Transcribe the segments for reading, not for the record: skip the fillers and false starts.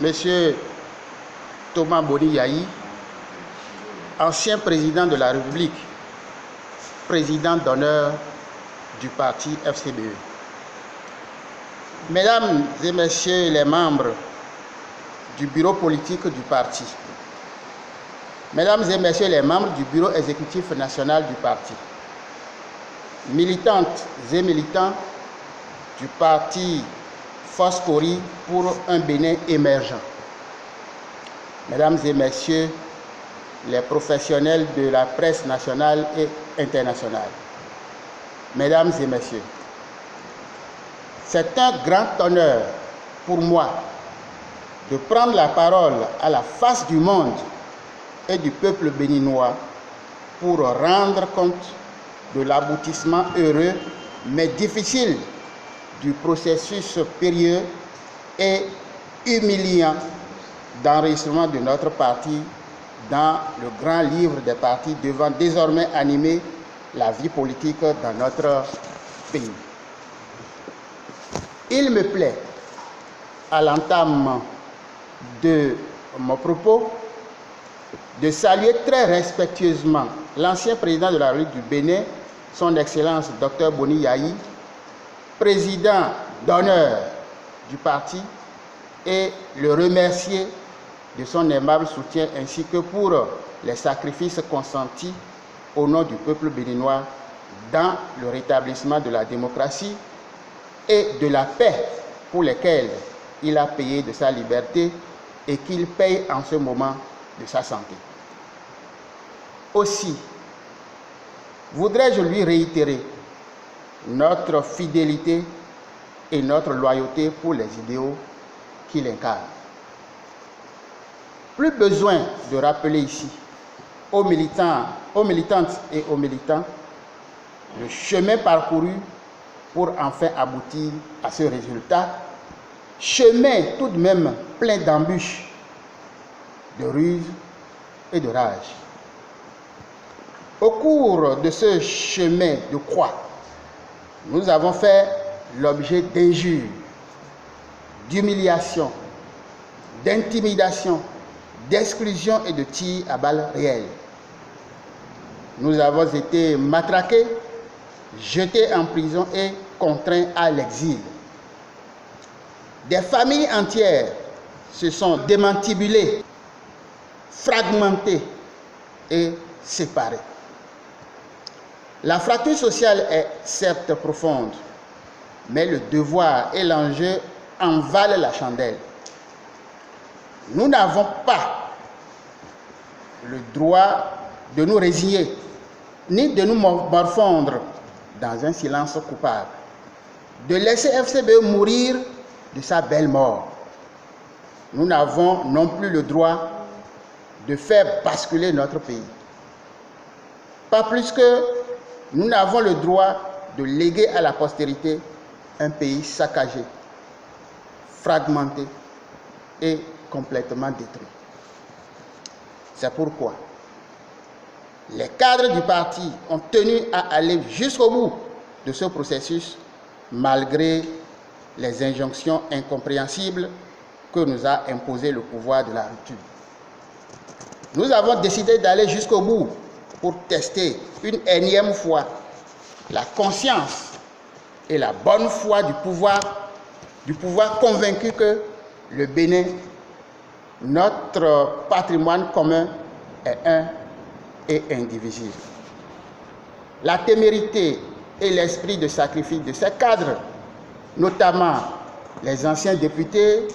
M. Thomas Boni Yayi, ancien président de la République, président d'honneur du parti FCBE. Mesdames et Messieurs les membres du bureau politique du parti, Mesdames et Messieurs les membres du bureau exécutif national du parti, militantes et militants du parti Foscori pour un Bénin émergent, Mesdames et Messieurs les professionnels de la presse nationale et internationale, Mesdames et Messieurs, c'est un grand honneur pour moi de prendre la parole à la face du monde et du peuple béninois pour rendre compte de l'aboutissement heureux mais difficile du processus périlleux et humiliant d'enregistrement de notre parti dans le grand livre des partis devant désormais animer la vie politique dans notre pays. Il me plaît, à l'entame de mon propos, de saluer très respectueusement l'ancien président de la République du Bénin, son Excellence Dr Boni Yayi, président d'honneur du parti, et le remercier de son aimable soutien ainsi que pour les sacrifices consentis au nom du peuple béninois dans le rétablissement de la démocratie et de la paix pour lesquels il a payé de sa liberté et qu'il paye en ce moment de sa santé. Aussi, voudrais-je lui réitérer notre fidélité et notre loyauté pour les idéaux qu'il incarne. Plus besoin de rappeler ici aux militantes et aux militants le chemin parcouru pour enfin aboutir à ce résultat, chemin tout de même plein d'embûches, de ruses et de rage. Au cours de ce chemin de croix, nous avons fait l'objet d'injures, d'humiliation, d'intimidation, d'exclusion et de tirs à balles réelles. Nous avons été matraqués, jetés en prison et contraints à l'exil. Des familles entières se sont démantibulées, fragmentées et séparées. La fracture sociale est certes profonde, mais le devoir et l'enjeu en valent la chandelle. Nous n'avons pas le droit de nous résigner, ni de nous morfondre dans un silence coupable, de laisser FCBE mourir de sa belle mort. Nous n'avons non plus le droit de faire basculer notre pays. Pas plus que nous n'avons le droit de léguer à la postérité un pays saccagé, fragmenté et complètement détruit. C'est pourquoi les cadres du parti ont tenu à aller jusqu'au bout de ce processus malgré les injonctions incompréhensibles que nous a imposé le pouvoir de la rupture. Nous avons décidé d'aller jusqu'au bout pour tester une énième fois la conscience et la bonne foi du pouvoir convaincu que le Bénin, notre patrimoine commun, est un et indivisible. La témérité et l'esprit de sacrifice de ces cadres, notamment les anciens députés,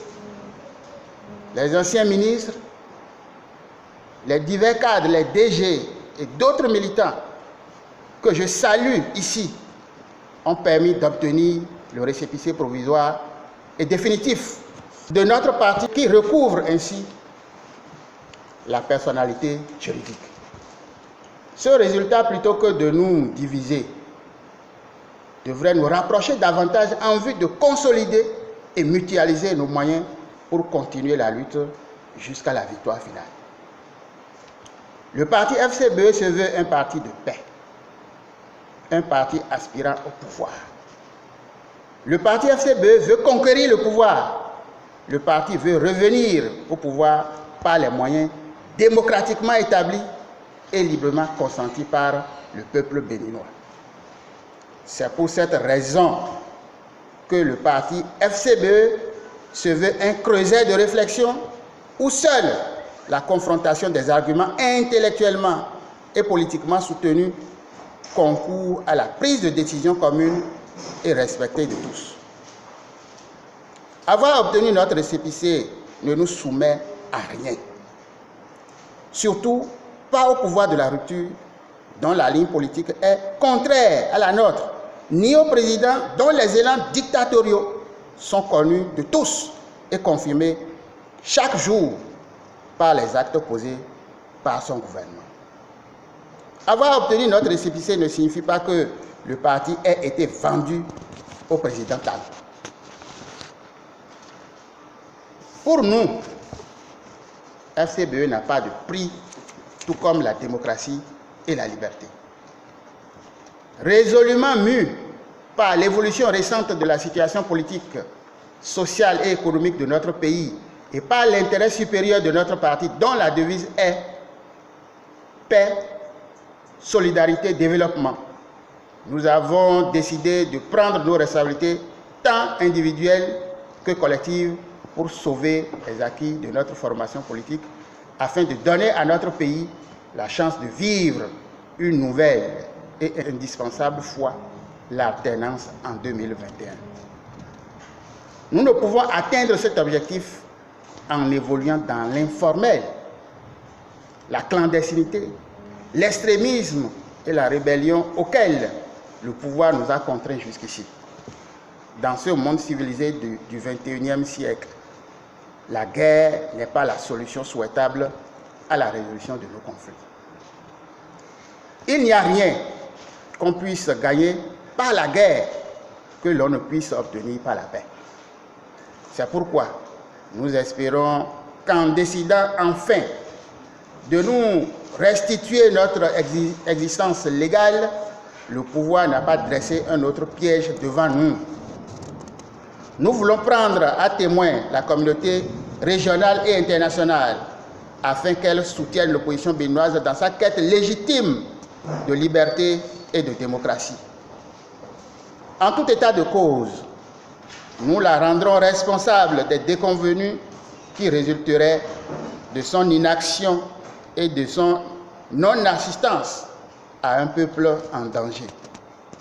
les anciens ministres, les divers cadres, les DG et d'autres militants que je salue ici, ont permis d'obtenir le récépissé provisoire et définitif de notre parti qui recouvre ainsi la personnalité juridique. Ce résultat, plutôt que de nous diviser, devrait nous rapprocher davantage en vue de consolider et mutualiser nos moyens pour continuer la lutte jusqu'à la victoire finale. Le parti FCBE se veut un parti de paix, un parti aspirant au pouvoir. Le parti FCBE veut conquérir le pouvoir le parti veut revenir au pouvoir par les moyens démocratiquement établis et librement consentis par le peuple béninois. C'est pour cette raison que le parti FCBE se veut un creuset de réflexion où seule la confrontation des arguments intellectuellement et politiquement soutenus concourt à la prise de décision commune et respectée de tous. Avoir obtenu notre récépissé ne nous soumet à rien. Surtout pas au pouvoir de la rupture dont la ligne politique est contraire à la nôtre, ni au président dont les élans dictatoriaux sont connus de tous et confirmés chaque jour par les actes posés par son gouvernement. Avoir obtenu notre récépissé ne signifie pas que le parti ait été vendu au président Talon. Pour nous, FCBE n'a pas de prix, tout comme la démocratie et la liberté. Résolument mû par l'évolution récente de la situation politique, sociale et économique de notre pays et par l'intérêt supérieur de notre parti dont la devise est paix, solidarité, développement, nous avons décidé de prendre nos responsabilités tant individuelles que collectives pour sauver les acquis de notre formation politique afin de donner à notre pays la chance de vivre une nouvelle et indispensable fois, l'alternance en 2021. Nous ne pouvons atteindre cet objectif en évoluant dans l'informel, la clandestinité, l'extrémisme et la rébellion auxquels le pouvoir nous a contraints jusqu'ici. Dans ce monde civilisé du XXIe siècle, la guerre n'est pas la solution souhaitable à la résolution de nos conflits. Il n'y a rien qu'on puisse gagner par la guerre que l'on ne puisse obtenir par la paix. C'est pourquoi nous espérons qu'en décidant enfin de nous restituer notre existence légale, le pouvoir n'a pas dressé un autre piège devant nous. Nous voulons prendre à témoin la communauté régionale et internationale afin qu'elle soutienne l'opposition béninoise dans sa quête légitime de liberté et de démocratie. En tout état de cause, nous la rendrons responsable des déconvenues qui résulteraient de son inaction et de son non-assistance à un peuple en danger.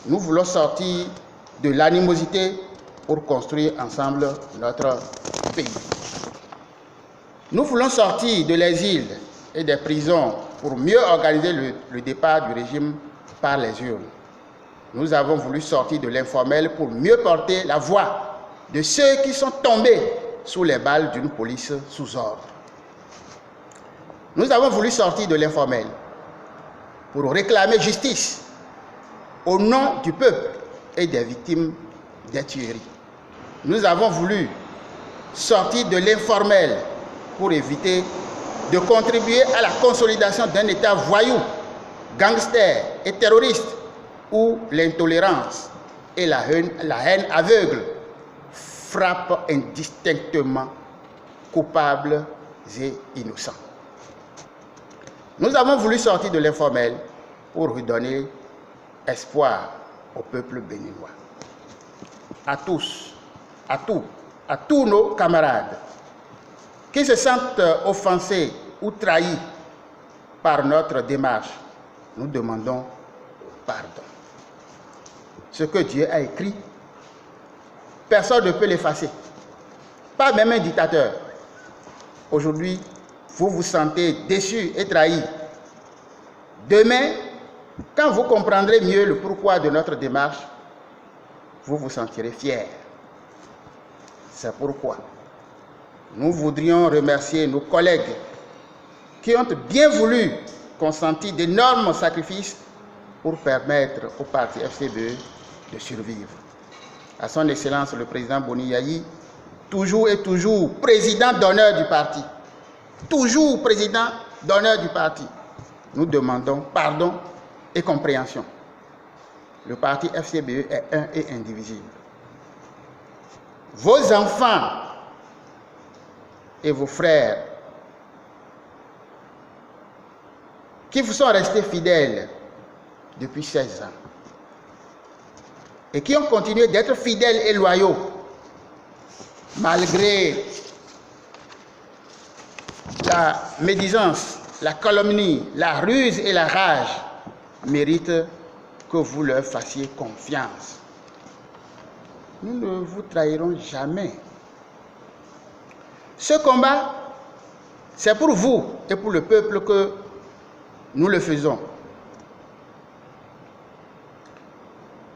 Nous voulons sortir de l'animosité pour construire ensemble notre pays. Nous voulons sortir de l'exil et des prisons pour mieux organiser le départ du régime par les urnes. Nous avons voulu sortir de l'informel pour mieux porter la voix de ceux qui sont tombés sous les balles d'une police sous ordre. Nous avons voulu sortir de l'informel pour réclamer justice au nom du peuple et des victimes des tueries. Nous avons voulu sortir de l'informel pour éviter de contribuer à la consolidation d'un État voyou, gangster et terroriste, où l'intolérance et la haine aveugle frappent indistinctement coupables et innocents. Nous avons voulu sortir de l'informel pour redonner espoir au peuple béninois. À tous, à tous nos camarades qui se sentent offensés ou trahis par notre démarche, nous demandons pardon. Ce que Dieu a écrit, personne ne peut l'effacer, pas même un dictateur. Aujourd'hui, vous vous sentez déçus et trahis. Demain, quand vous comprendrez mieux le pourquoi de notre démarche, vous vous sentirez fiers. C'est pourquoi nous voudrions remercier nos collègues qui ont bien voulu consentir d'énormes sacrifices pour permettre au parti FCBE de survivre. À son Excellence le président Boni Yayi, toujours et toujours président d'honneur du parti, toujours président d'honneur du parti, nous demandons pardon et compréhension. Le parti FCBE est un et indivisible. Vos enfants et vos frères qui vous sont restés fidèles depuis 16 ans et qui ont continué d'être fidèles et loyaux malgré la médisance, la calomnie, la ruse et la rage, méritent que vous leur fassiez confiance. Nous ne vous trahirons jamais. Ce combat, c'est pour vous et pour le peuple que nous le faisons.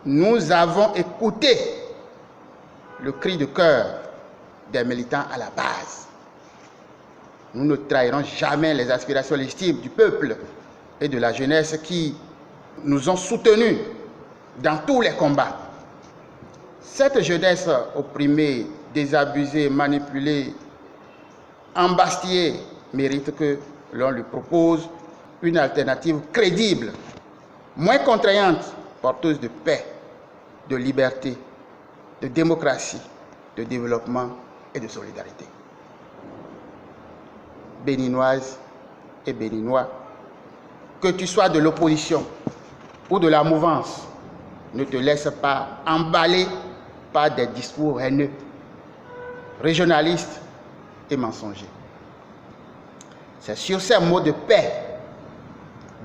Nous avons écouté le cri de cœur des militants à la base. Nous ne trahirons jamais les aspirations légitimes du peuple et de la jeunesse qui nous ont soutenus dans tous les combats. Cette jeunesse opprimée, désabusée, manipulée, embastillée, mérite que l'on lui propose une alternative crédible, moins contraignante, porteuse de paix, de liberté, de démocratie, de développement et de solidarité. Béninoises et Béninois, que tu sois de l'opposition ou de la mouvance, ne te laisse pas emballer par des discours haineux, régionalistes et mensongers. C'est sur ces mots de paix,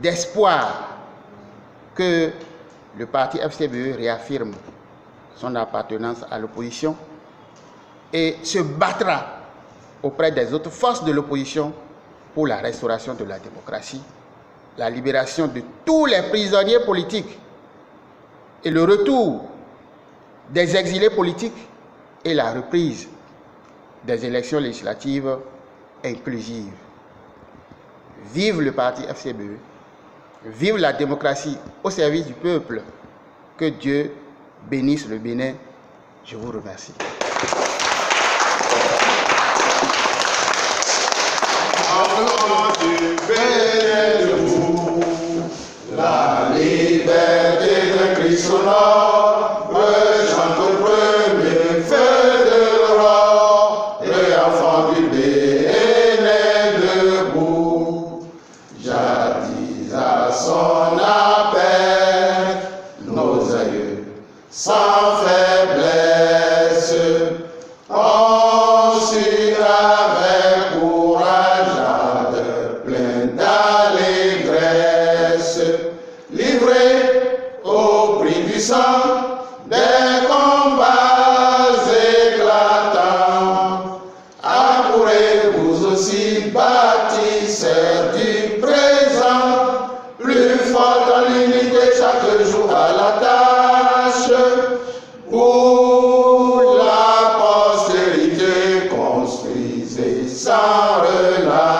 d'espoir, que le parti FCBE réaffirme son appartenance à l'opposition et se battra auprès des autres forces de l'opposition pour la restauration de la démocratie, la libération de tous les prisonniers politiques et le retour des exilés politiques et la reprise des élections législatives inclusives. Vive le parti FCBE, vive la démocratie au service du peuple. Que Dieu bénisse le Bénin. Je vous remercie. La liberté de Christ honore, chante au premier feu de roi, l'enfant du Bénin debout. Jadis à son appel, nos aïeux, sans faiblesse, ont su avec courage, plein d'allégresse, livré au prix du sang des combats éclatants. Accourez-vous aussi, bâtisseurs du présent, plus fort dans l'unité chaque jour à la tâche, pour la postérité construisez sans relâche.